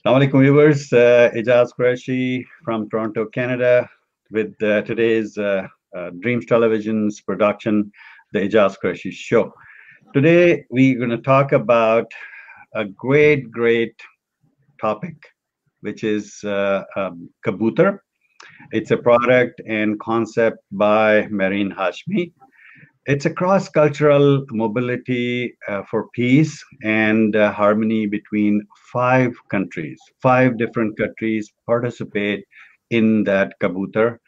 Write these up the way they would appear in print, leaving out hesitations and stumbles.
Assalamu alaikum viewers, Aijaz Qureshi from Toronto, Canada, with today's Dreams Television's production, the Aijaz Qureshi Show. Today, we're going to talk about a great topic, which is Kabutar. It's a product and concept by Mehreen Hashmi. It's a cross-cultural mobility for peace and harmony between five countries. Five different countries participate in that Kabutar.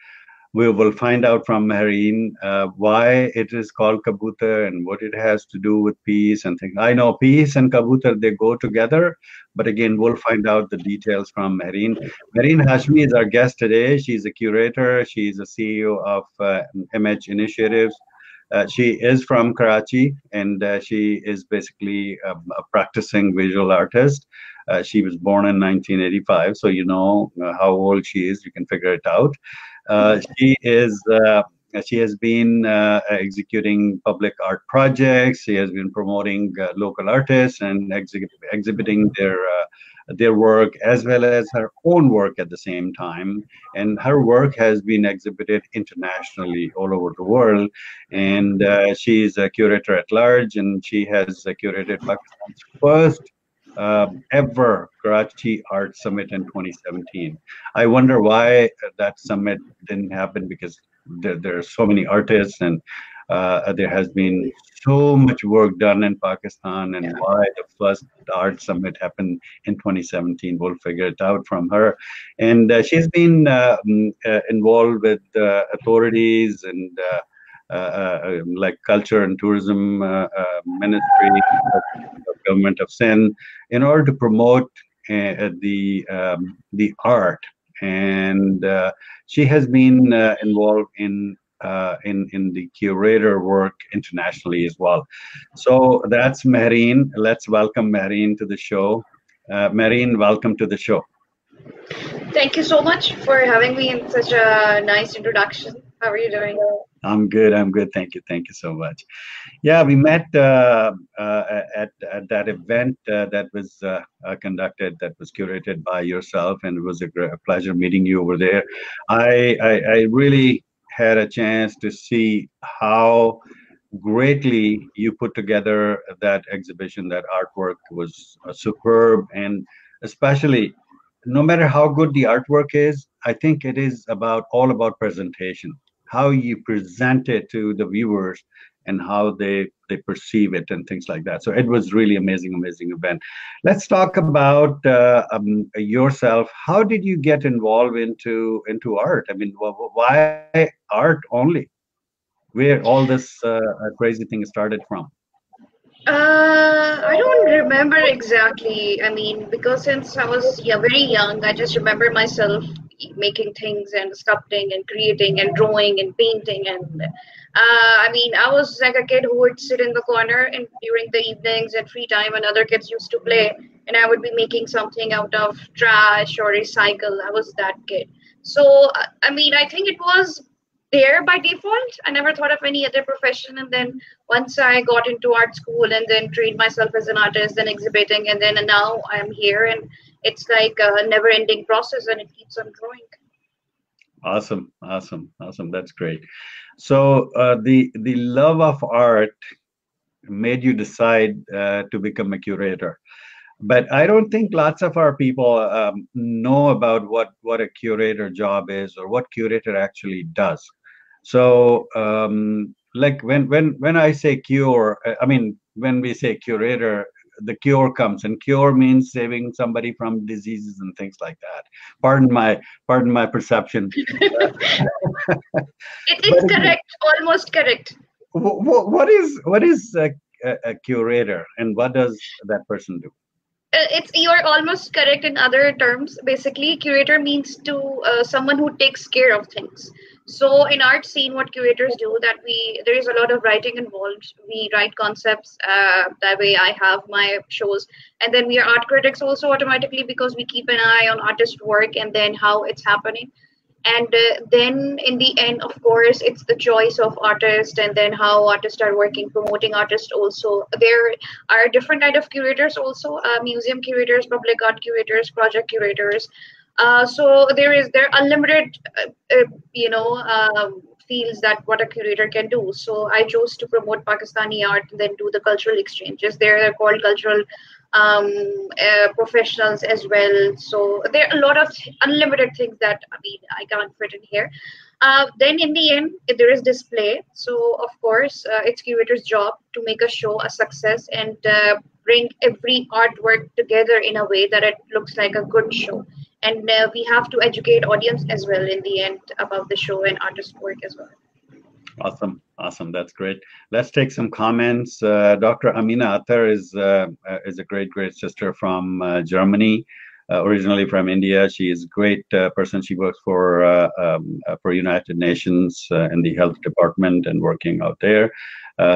We will find out from Mehreen why it is called Kabutar and what it has to do with peace and things. I know peace and Kabutar, they go together, but again, we'll find out the details from Mehreen. Mehreen Hashmi is our guest today. She's a curator. She's a CEO of MH Initiatives. She is from Karachi, and she is basically a practicing visual artist. She was born in 1985, so you know how old she is. You can figure it out. She has been executing public art projects. She has been promoting local artists and exhibiting their work as well as her own work at the same time. And her work has been exhibited internationally all over the world. And she is a curator at large, and she has curated Pakistan's first ever Karachi Art Summit in 2017. I wonder why that summit didn't happen, because there are so many artists, and there has been so much work done in Pakistan, and why the first art summit happened in 2017. We'll figure it out from her. And she's been involved with authorities and like culture and tourism ministry of government of Sindh in order to promote the art. And she has been involved in the curator work internationally as well. So that's Mehreen. Let's welcome Mehreen to the show. Mehreen, welcome to the show. Thank you so much for having me in such a nice introduction. How are you doing? I'm good. I'm good. Thank you. Thank you so much. Yeah, we met at that event that was conducted, that was curated by yourself, and it was a pleasure meeting you over there. I really had a chance to see how greatly you put together that exhibition. That artwork was superb, and especially no matter how good the artwork is, I think it is about all about presentation, how you present it to the viewers and how they perceive it and things like that. So it was really amazing event. Let's talk about yourself. How did you get involved into art? I mean, why art only? Where all this crazy thing started from? I don't remember exactly. I mean, because since I was very young, I just remember myself making things and sculpting and creating and drawing and painting. And I mean, I was like a kid who would sit in the corner and during the evenings and free time when other kids used to play, and I would be making something out of trash or recycle. I was that kid. So, I mean, I think it was there by default. I never thought of any other profession. And then once I got into art school and then trained myself as an artist and exhibiting, and then now I'm here, and it's like a never ending process and it keeps on growing. Awesome. That's great. So the love of art made you decide to become a curator. But I don't think lots of our people know about what a curator job is or what curator actually does. So, like when I say cure, I mean when we say curator, the cure comes, and cure means saving somebody from diseases and things like that. Pardon my perception. It's correct, almost correct. What is a curator, and what does that person do? It's you're almost correct in other terms. Basically, curator means to someone who takes care of things. So in art scene, what curators do, that we there is a lot of writing involved. We write concepts. That way, I have my shows, and then we are art critics also automatically, because we keep an eye on artist work and then how it's happening. And then in the end, of course, it's the choice of artist, and then how artists are working, promoting artists also. There are different kind of curators also, museum curators, public art curators, project curators. So there are unlimited, fields that what a curator can do. So I chose to promote Pakistani art and then do the cultural exchanges. They're called cultural professionals as well. So there are a lot of unlimited things that I mean I can't fit in here. Then in the end, there is display. So of course, it's curator's job to make a show a success and bring every artwork together in a way that it looks like a good show. And we have to educate audience as well in the end about the show and artist work as well. Awesome, awesome. That's great. Let's take some comments. Dr. Amina Attar is a great sister from Germany, originally from India. She is a great person. She works for United Nations in the health department and working out there.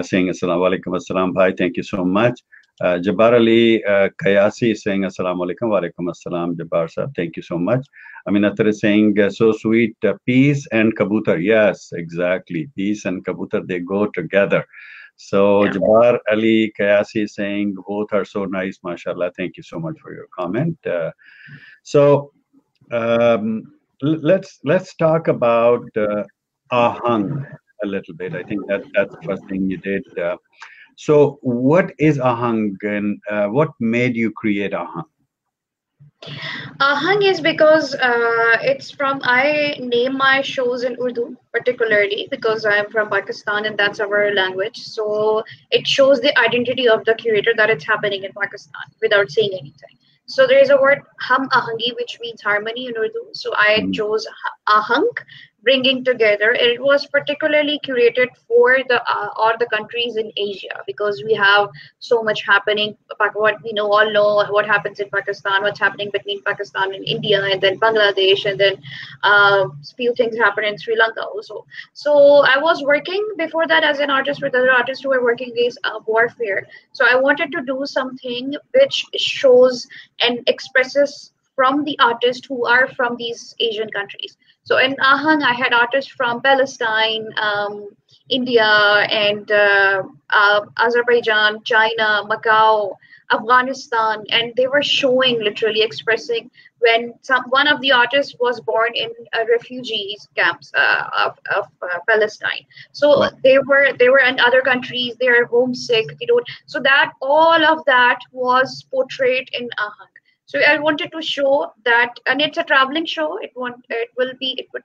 Saying Assalamu alaikum, assalam bhai. Thank you so much. Jabbar Ali Kayasi is saying Assalamu alaikum, wa alaikum assalam, Jabbar sir. Thank you so much. Aminatar is saying so sweet, peace and Kabutar. Yes, exactly. Peace and Kabutar, they go together. So yeah. Jabbar Ali Kayasi is saying both are so nice, mashallah. Thank you so much for your comment. Let's talk about Ahang a little bit. I think that's the first thing you did. So what is Ahang and what made you create Ahang? Ahang is because I name my shows in Urdu particularly because I'm from Pakistan and that's our language. So it shows the identity of the curator that it's happening in Pakistan without saying anything. So there is a word Hum Ahangi, which means harmony in Urdu. So I chose Ahang, bringing together. It was particularly curated for all the countries in Asia because we have so much happening. What we all know what happens in Pakistan, what's happening between Pakistan and India, and then Bangladesh, and then few things happen in Sri Lanka also. So I was working before that as an artist with other artists who were working against warfare. So I wanted to do something which shows and expresses from the artists who are from these Asian countries. So in Ahang, I had artists from Palestine, India, and Azerbaijan, China, Macau, Afghanistan, and they were showing, literally expressing when one of the artists was born in refugees camps of Palestine. So wow. they were in other countries. They are homesick. So that all of that was portrayed in Ahang. So I wanted to show that, and it's a traveling show. It would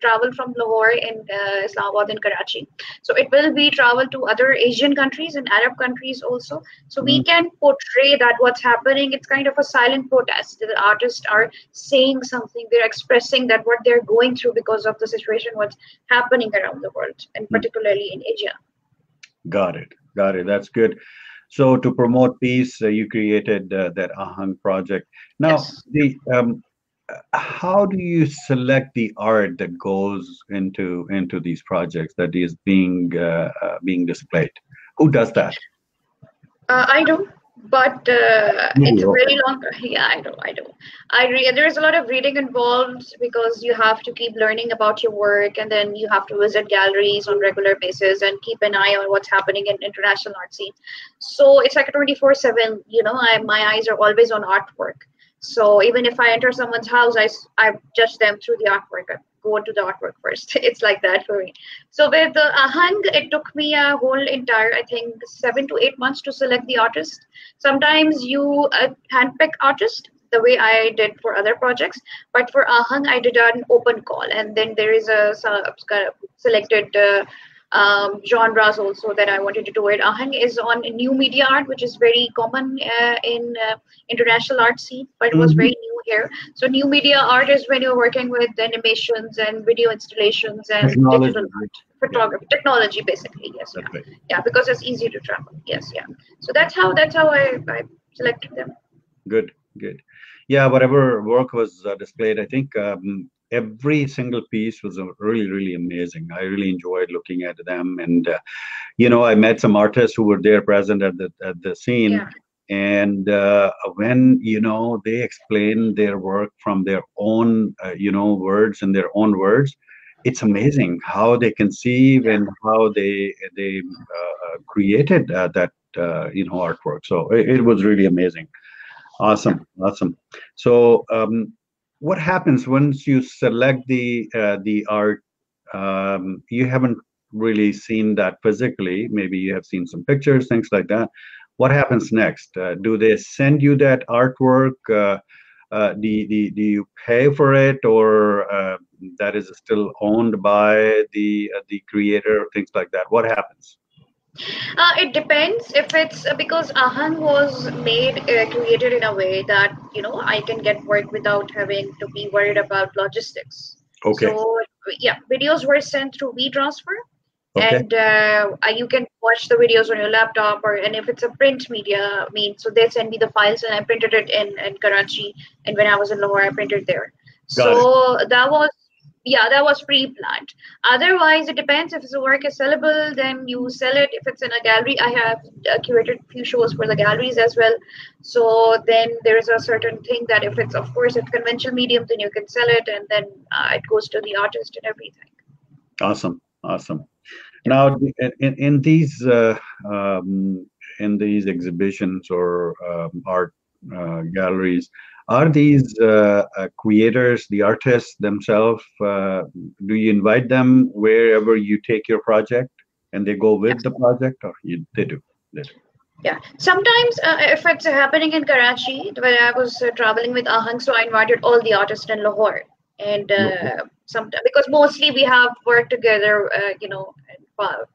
travel from Lahore and Islamabad and Karachi. So it will be travel to other Asian countries and Arab countries also. So we can portray that what's happening. It's kind of a silent protest. The artists are saying something. They're expressing that what they're going through because of the situation, what's happening around the world, and particularly in Asia. Got it. That's good. So to promote peace, you created that Ahang project. Now, yes. How do you select the art that goes into these projects that is being displayed? Who does that? I do, but it's a very long. Yeah, I do. There's a lot of reading involved because you have to keep learning about your work, and then you have to visit galleries on regular basis and keep an eye on what's happening in international art scene. So it's like a 24/7. My eyes are always on artwork. So even if I enter someone's house, I judge them through the artwork. I go to the artwork first. It's like that for me. So with the Ahang, it took me a whole entire, I think, 7 to 8 months to select the artist. Sometimes you handpick artists the way I did for other projects, but for Ahang, I did an open call, and then there is a selected genres also that I wanted to do it. Ahang is on new media art, which is very common in international art scene, but it was very new here. So new media art is when you're working with animations and video installations and digital art, photography, technology, basically. Yes, yeah, because it's easy to travel. Yes, yeah. So that's how I selected them. Good. Yeah, whatever work was displayed, I think every single piece was really amazing. I really enjoyed looking at them, and I met some artists who were there present at the scene, and when they explain their work from their own words and their own words, it's amazing how they conceive Yeah. and how they created that artwork. So it was really amazing. Yeah. Awesome, awesome. So what happens once you select the art? You haven't really seen that physically. Maybe you have seen some pictures, things like that. What happens next? Do they send you that artwork? Do you pay for it, or that is still owned by the creator, things like that? What happens? It depends if it's because Ahan was created in a way that I can get work without having to be worried about logistics. Okay, So yeah, videos were sent through WeTransfer, okay, and you can watch the videos on your laptop, and if it's a print media, I mean, so they send me the files and I printed it in Karachi, and when I was in Lahore, I printed there. got it. So that was, yeah, that was pre-planned. Otherwise, it depends. If the work is sellable, then you sell it. If it's in a gallery, I have curated a few shows for the galleries as well. So then there is a certain thing that if it's, of course, if conventional medium, then you can sell it, and then it goes to the artist and everything. Awesome, awesome. Yeah. Now, um, in these exhibitions or art galleries, are these creators, the artists themselves? Do you invite them wherever you take your project, and they go with the project, or they do? They do. Yeah, sometimes if it's happening in Karachi, when I was traveling with Ahang, so I invited all the artists in Lahore, and Okay. sometimes because mostly we have worked together, in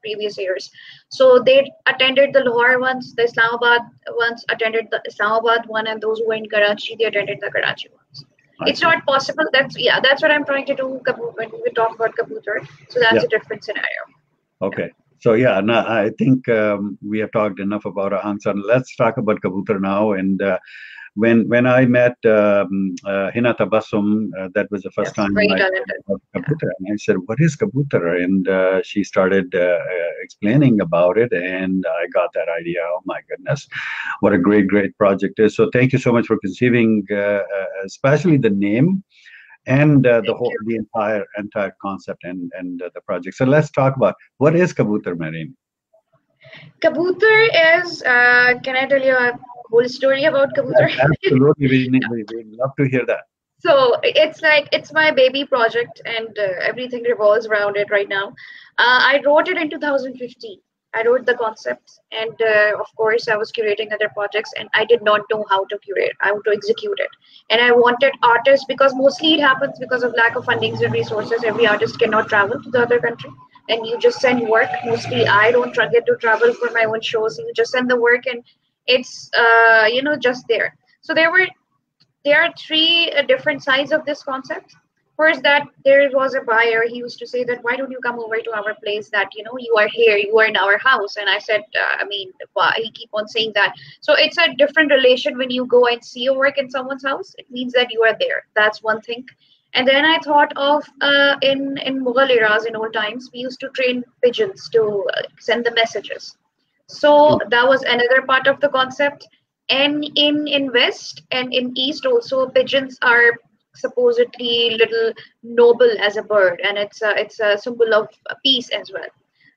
previous years. So they attended the Lahore ones, the Islamabad ones attended the Islamabad one, and those who were in Karachi, they attended the Karachi ones. I It's see. not possible. That's what I'm trying to do when we talk about Kabutar. So Yeah. that's a different scenario. Yeah. Okay. So yeah, no, I think we have talked enough about Ahangsan. Let's talk about Kabutar now. And when I met Hina Tabassum, that was the first Yes, time very I heard talented. about Yeah. Kabutar, and I said, "What is Kabutar?" And she started explaining about it, and I got that idea. Oh my goodness, what a great project is! So thank you so much for conceiving, especially the name and Thank you. the entire concept and the project. So let's talk about what is Kabutar, Mehreen. Kabutar is, can I tell you a whole story about Kabutar? Absolutely, we love to hear that. So it's like it's my baby project, and everything revolves around it right now. I wrote it in 2015. I wrote the concept, and of course, I was curating other projects, and I did not know how to curate, how to execute it. And I wanted artists because mostly it happens because of lack of fundings and resources. Every artist cannot travel to the other country, and you just send work. Mostly, I don't get to travel for my own shows. You just send the work, and it's just there. So there are three different sides of this concept. First, that there was a buyer. He used to say that, why don't you come over to our place? That you are here, you are in our house. And I said, I mean, why? He keep on saying that. So it's a different relation when you go and see your work in someone's house. It means that you are there. That's one thing. And then I thought of in Mughal eras, in old times, we used to train pigeons to send the messages. So that was another part of the concept. And in West and in East also, pigeons are supposedly little noble as a bird, and it's a symbol of peace as well.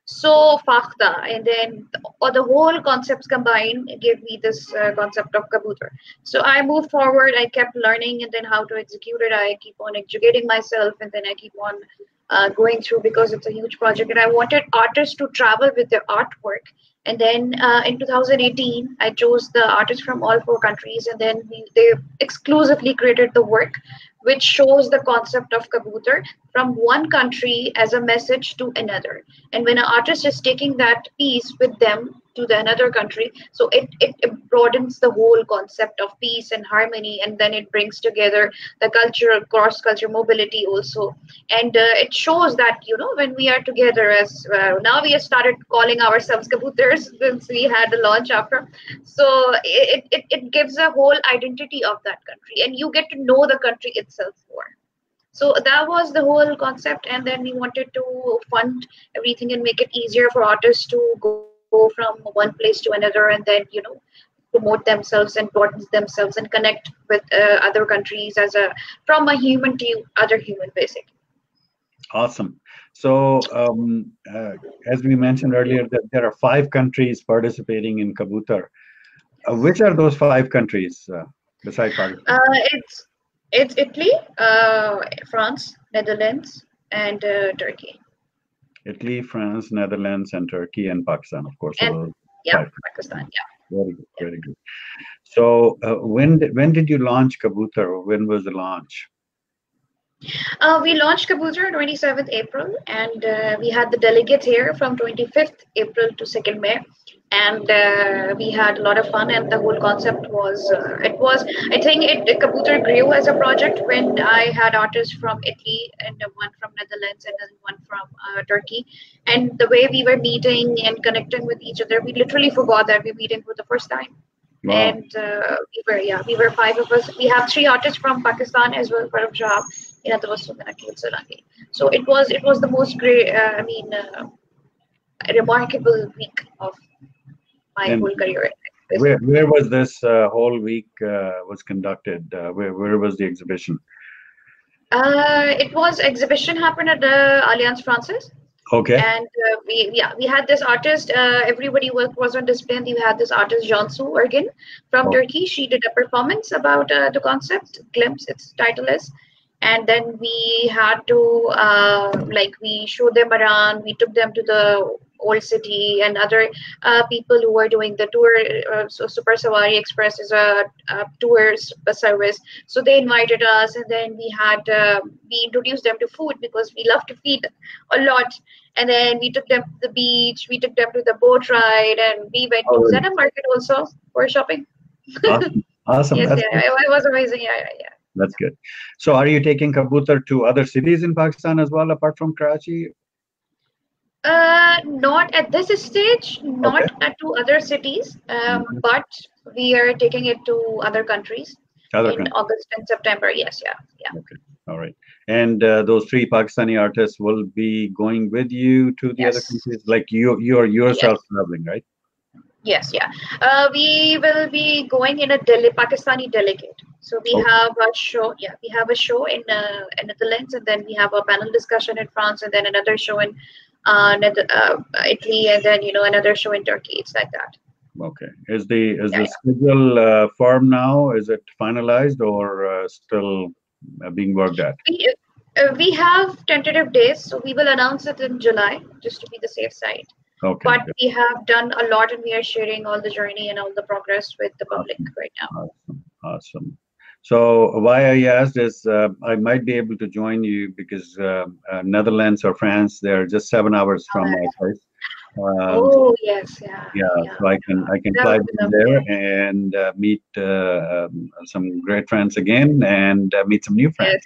So fakhta, and then the whole concepts combined gave me this concept of kabutar. So I moved forward. I kept learning, and then how to execute it. I keep on educating myself, and then I keep on going through because it's a huge project, and I wanted artists to travel with their artwork. And then in 2018, I chose the artists from all four countries, and then they exclusively created the work, which shows the concept of kabutar from one country as a message to another. And when an artist is taking that piece with them to the another country, so it broadens the whole concept of peace and harmony, and then it brings together the cultural cross culture mobility also. And it shows that when we are together, as now we have started calling ourselves kabutars since we had the launch after. So it gives a whole identity of that country, and you get to know the country itself more. So that was the whole concept, and then we wanted to fund everything and make it easier for artists to go from one place to another, and then promote themselves and broaden themselves and connect with other countries as a from a human to other human, basically. Awesome. So, as we mentioned earlier, that there are 5 countries participating in Kabutar. Which are those 5 countries besides Pakistan? It's Italy, France, Netherlands, and Turkey. Italy, France, Netherlands, and Turkey, and Pakistan, of course. So And those yeah, 5. Pakistan. Very good, Yeah. very good. So, when did you launch Kabutar? When was the launch? We launched Kabutar on 27th April, and we had the delegates here from 25th April to 2nd May, and we had a lot of fun. And the whole concept was, I think, Kabutar grew as a project when I had artists from Italy and one from Netherlands and then one from Turkey, and the way we were meeting and connecting with each other, we literally forgot that we were meeting for the first time. Wow. And we were 5 of us. We have 3 artists from Pakistan as well, part of job. So it was the most great, remarkable week of my And whole career. where was this whole week was conducted? Where was the exhibition? It was exhibition happened at the Alliance Francaise. Okay. And we had this artist. Everybody was on display, and we had this artist Jansu Ergin from Oh, Turkey. She did a performance about the concept glimpse. Its title is, and then we had to we showed them around. We took them to the old city and other people who were doing the tour. So Super Safari Express is a tour service. So they invited us, and then we introduced them to food because we love to feed a lot. And then we took them to the beach, we took them to the boat ride, and we went to oh, Zena Market also for shopping. awesome. Awesome. Yes, That's yeah, good. it was amazing. Yeah, yeah, That's good. So, are you taking Kabutar to other cities in Pakistan as well, apart from Karachi? yeah. Not at this stage, Okay. not to other cities, Mhm. but we are taking it to other countries Other in countries. August and September. Yes, yeah, yeah. Okay. All right. And those 3 Pakistani artists will be going with you to the other Yes, countries, like you are yes. yourself traveling, right? Yes, yeah. We will be going in a Pakistani delegate. So we Okay. have a show. Yeah, we have a show in Netherlands, and then we have a panel discussion in France, and then another show in Italy, and then another show in Turkey. It's like that. Okay. Is the Yeah, schedule firm now? Is it finalized or still being worked at? yeah. We have tentative days, so we will announce it in July, just to be the safe side. Okay. But we have done a lot, and we are sharing all the journey and all the progress with the public Awesome. right now. Awesome. Awesome. So why I asked is I might be able to join you because Netherlands or France, they're just 7 hours from my place. Um, Oh yes, yeah, yeah, yeah. so I can That fly would be down lovely. there and meet some great friends again and meet some new friends.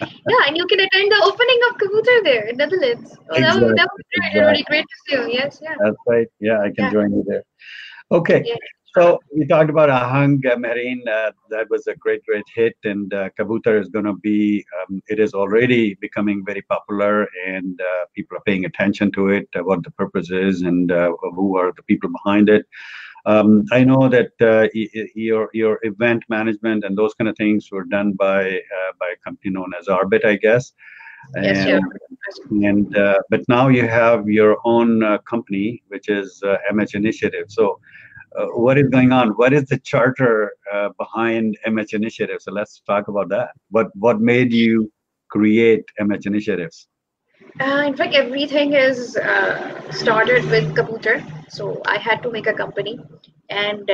Yes. Yeah, and you can attend the opening of Kabutar there in Netherlands. Oh, that would Exactly. be great. It would be Exactly. great to see you. Yes, yeah, That's right. Yeah, I can yeah, join you there. Okay, yeah. so we talked about Ahang Mehreen. That was a great, great hit, and Kabutar is going to be. It is already becoming very popular, and people are paying attention to it. What the purpose is, and who are the people behind it. I know that your event management and those kind of things were done by a company known as Arbit, I guess. Yes, yeah. And but now you have your own company, which is MH Initiative. So what is going on? What is the charter behind MH Initiative? So let's talk about that. What made you create MH Initiatives? In fact, everything is started with Kabutar. So I had to make a company, and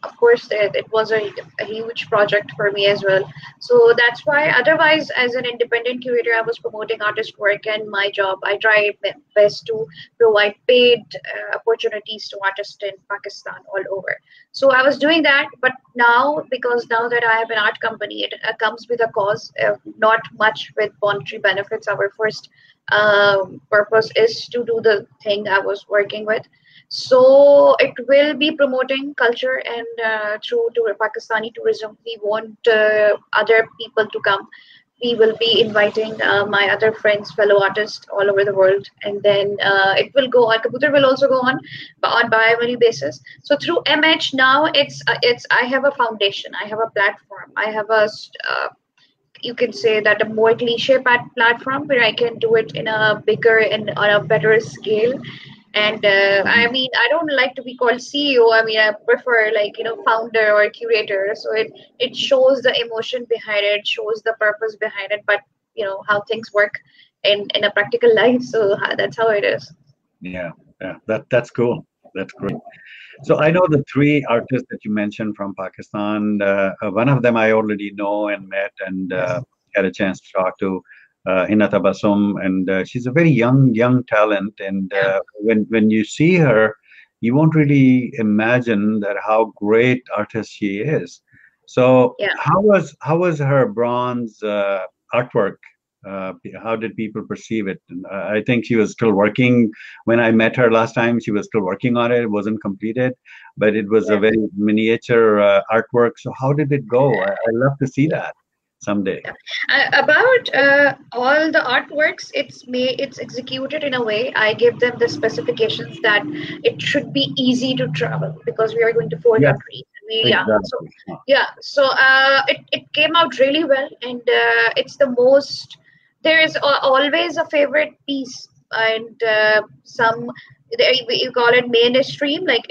of course, it was a huge project for me as well. So that's why. Otherwise, as an independent curator, I was promoting artist work and my job. I tried my best to provide paid opportunities to artists in Pakistan all over. So I was doing that, but now because now that I have an art company, it comes with a cause, not much with monetary benefits. Our first purpose is to do the thing I was working with. So it will be promoting culture and through to Pakistani tourism. We want other people to come. We will be inviting my other friends, fellow artists all over the world, and then it will go on. Kabutar will also go on bi-annual basis. So through MH now, it's I have a foundation, I have a platform, I have a you can say that a more cliche platform where I can do it in a bigger and on a better scale. And I Mhm. mean, I don't like to be called CEO. I mean, I prefer like, founder or curator. So it shows the emotion behind it, shows the purpose behind it, but how things work in a practical life. So that's how it is. Yeah, yeah, that's cool. That's great. So I know the three artists that you mentioned from Pakistan. One of them I already know and met and had a chance to talk to, Hina Tabassum, and she's a very young talent. And Yeah. when you see her, you won't really imagine that how great artist she is. So Yeah. how was her bronze artwork? How did people perceive it? And I think she was still working when I met her last time. She was still working on it. It wasn't completed, but it was a Yeah. very miniature artwork. So how did it go? I love to see that someday. Yeah. About all the artworks, it's executed in a way. I give them the specifications that it should be easy to travel because we are going to four Yes, countries. So exactly. yeah, so it came out really well, and it's the most. There is always a favorite piece, and some you call it mainstream. Like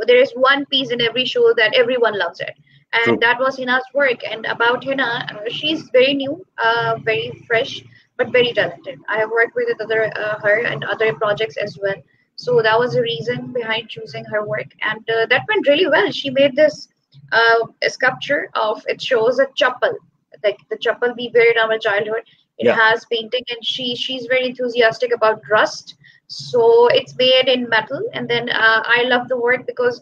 there is one piece in every show that everyone loves it, and True. that was Hina's work. And about Hina, she's very new, very fresh, but very talented. I have worked with her and other projects as well. So that was the reason behind choosing her work, and that went really well. She made this a sculpture of it shows a chapel, like the chapel we wear in our childhood. It Yeah. has painting, and she's very enthusiastic about rust. So it's made in metal, and then I love the work because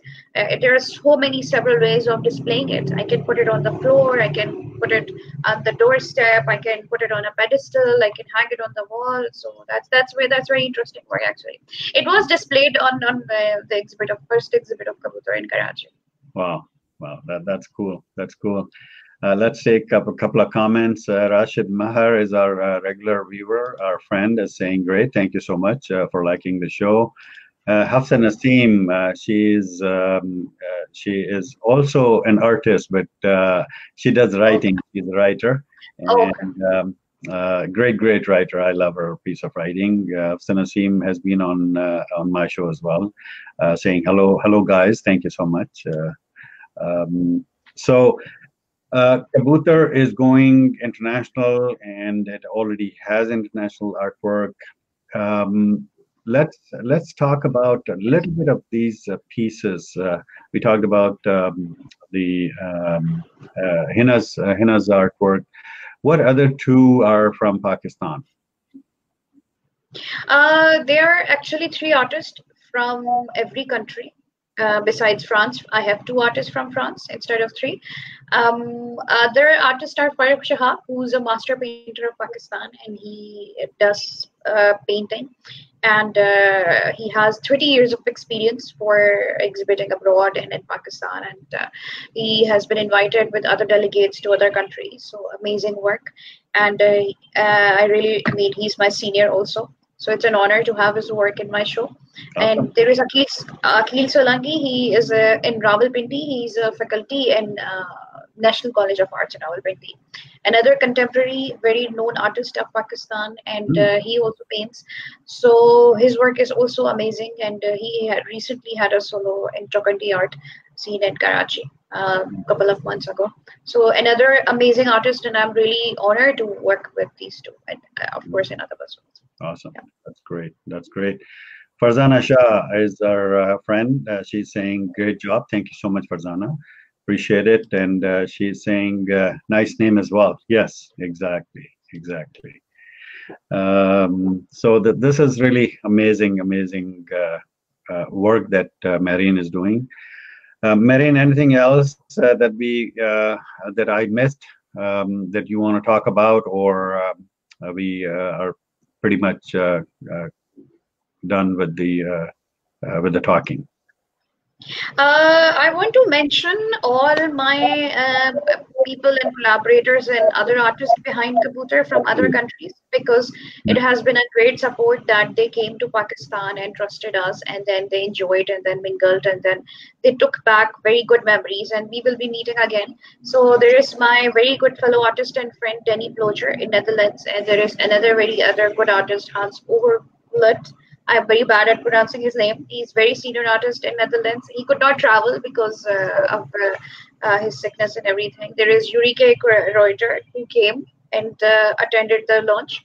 there are so many several ways of displaying it. I can put it on the floor, I can put it on the doorstep, I can put it on a pedestal, I can hang it on the wall. So that's very interesting work actually. It was displayed on the exhibit of first exhibit of Kabutar in Karachi. Wow. Wow. That's cool. That's cool. Let's take up a couple of comments. Rashid Mahar is our regular viewer. Our friend is saying, "Great, thank you so much for liking the show." Hafsa Naseem, she is also an artist, but she does Okay. writing. She's a writer, Oh, and great writer. I love her piece of writing. Hafsa Naseem has been on my show as well, saying hello guys. Thank you so much. Um, so. Kabutar is going international and it already has international artwork. Um, let's talk about a little bit of these pieces. We talked about the Hina's artwork. What other two are from Pakistan? There are actually three artists from every country. Besides France, I have two artists from France instead of three. Other artists are Farooq Shah, who's a master painter of Pakistan, and he does painting. And he has 30 years of experience for exhibiting abroad and in Pakistan. And he has been invited with other delegates to other countries. So amazing work. And I mean, he's my senior also. So it's an honor to have his work in my show. Awesome. And there is Akhil Solanki. He is in Rawalpindi. He's a faculty in National College of Arts in Rawalpindi. Another contemporary, very known artist of Pakistan, and Hmm. he also paints. So his work is also amazing. And he had recently had a solo in Chokandi art scene in Karachi a couple of months ago. So another amazing artist, and I'm really honored to work with these two, and of course another person. Awesome. That's great. That's great. Farzana Shah is our friend. She's saying, great job. Thank you so much, Farzana. Appreciate it. And she's saying, nice name as well. Yes, exactly. Exactly. So this is really amazing work that Mehreen is doing. Mehreen, anything else that I missed that you want to talk about, or we are pretty much done with the talking? I want to mention all my people and collaborators and other artists behind Kabutar from other countries, because it has been a great support that they came to Pakistan and trusted us, and then they enjoyed and then mingled, and then they took back very good memories, and we will be meeting again. So there is my very good fellow artist and friend Danny Ploger in Netherlands, and there is another very other good artist, Hans Overvliet. I'm very bad at pronouncing his name. He's very senior artist in Netherlands. He could not travel because of his sickness and everything. There is Ulrike Reuter, who came and attended the launch.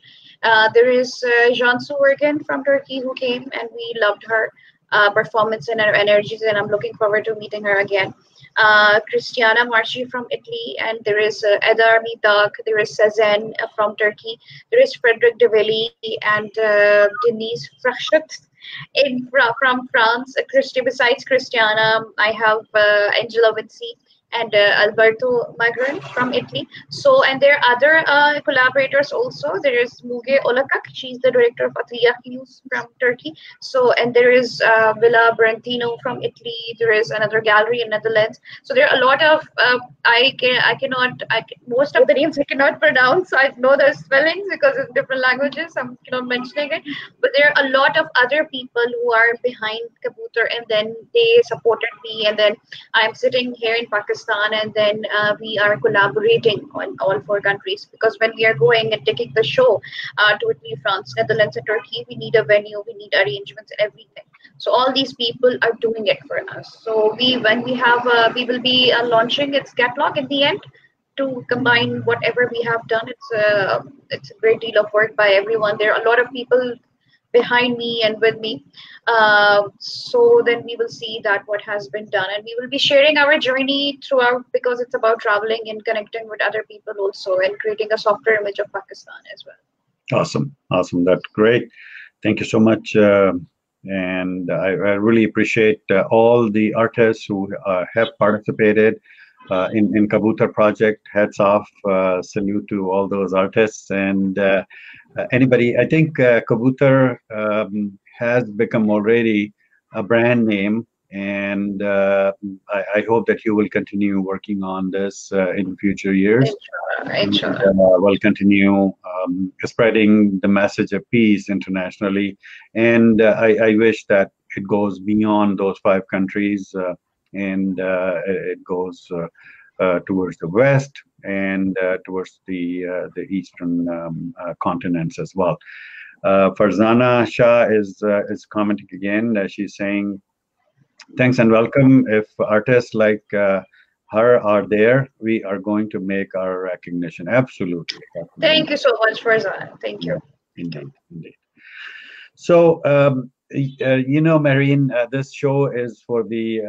There is Jansu Ergen from Turkey, who came, and we loved her performance and her energies, and I'm looking forward to meeting her again. Cristiana Marchi from Italy, and there is Edar Mitak, there is Sezen from Turkey, there is Frederic de Villy and Denise Frachet from France. Besides Christiana, I have Angela Vinci and Alberto Magran from Italy. So, and there are other collaborators also. There is Muge Olakak, she's the director of Atliya News from Turkey. So, and there is Villa Brentino from Italy. There is another gallery in Netherlands. So there are a lot of most of the names I cannot pronounce. I know the spellings because it's different languages. I'm not mentioning it, but there are a lot of other people who are behind Kabutar, and then they supported me, and then I'm sitting here in Pakistan, and then we are collaborating on all four countries, because when we are going and taking the show to Italy, France, Netherlands, and Turkey, we need a venue, we need arrangements and everything. So all these people are doing it for us. So when we have, we will be launching its catalog in the end to combine whatever we have done. It's a great deal of work by everyone. There are a lot of people behind me and with me. So then we will see that what has been done, and we will be sharing our journey throughout, because it's about traveling and connecting with other people also, and creating a softer image of Pakistan as well. Awesome. That's great. Thank you so much. And I really appreciate all the artists who have participated in Kabutar project. Hats off, salute to all those artists, and anybody. I think Kabutar has become already a brand name, and I hope that you will continue working on this in future years. Inshallah. Will continue spreading the message of peace internationally, and I wish that it goes beyond those 5 countries, and it goes towards the west and towards the eastern continents as well. Farzana Shah is commenting again. She's saying, "Thanks and welcome. If artists like her are there, we are going to make our recognition." Absolutely. Thank you so much, Farzana. Thank you. Indeed. So, Mehreen, this show is for the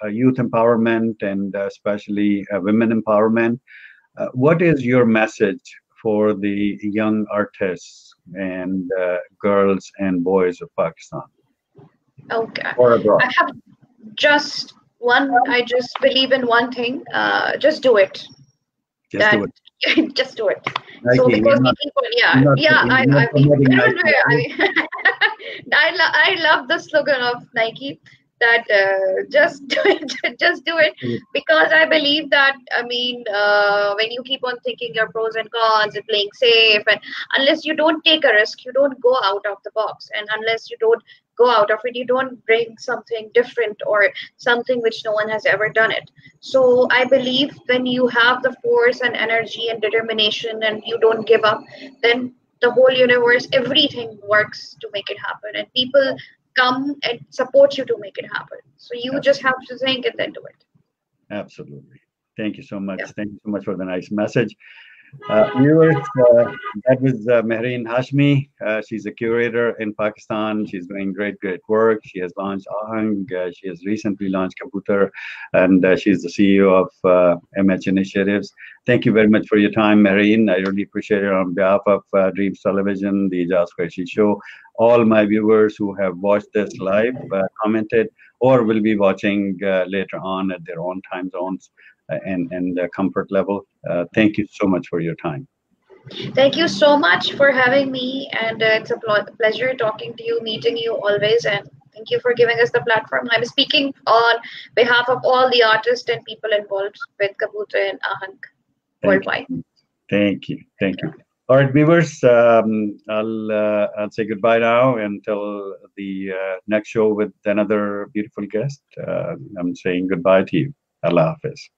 youth empowerment, and especially women empowerment. What is your message for the young artists and girls and boys of Pakistan? Okay. Or abroad? I have just one. I just believe in one thing. Just do it. Just do it. Just do it. Nike, so because we keep on, I love the slogan of Nike, that just do it, just do it, because I believe that, when you keep on thinking your pros and cons and playing safe, and unless you don't take a risk, you don't go out of the box, and unless you don't go out of it, you don't bring something different or something which no one has ever done it. So I believe when you have the force and energy and determination, and you don't give up, then the whole universe, everything works to make it happen, and people come and support you to make it happen. So you just have to think and then do it. Absolutely. Thank you so much. Yeah. Thank you so much for the nice message. Viewers, that was Mehreen Hashmi. She's a curator in Pakistan. She's doing great work. She has launched Ahang. She has recently launched Kabutar, and she's the CEO of MH Initiatives. Thank you very much for your time, Mehreen. I really appreciate it on behalf of Dreams Television, the Aijaz Qureshi Show, all my viewers who have watched this live, commented, or will be watching later on at their own time zones and comfort level. Thank you so much for your time. Thank you so much for having me, and it's a pleasure talking to you, meeting you always, and Thank you for giving us the platform. I'm speaking on behalf of all the artists and people involved with Kabutar and Ahang Thank worldwide. you. Thank you. Thank you. All right, viewers, I'll say goodbye now until the next show with another beautiful guest. I'm saying goodbye to you. Allah Hafiz.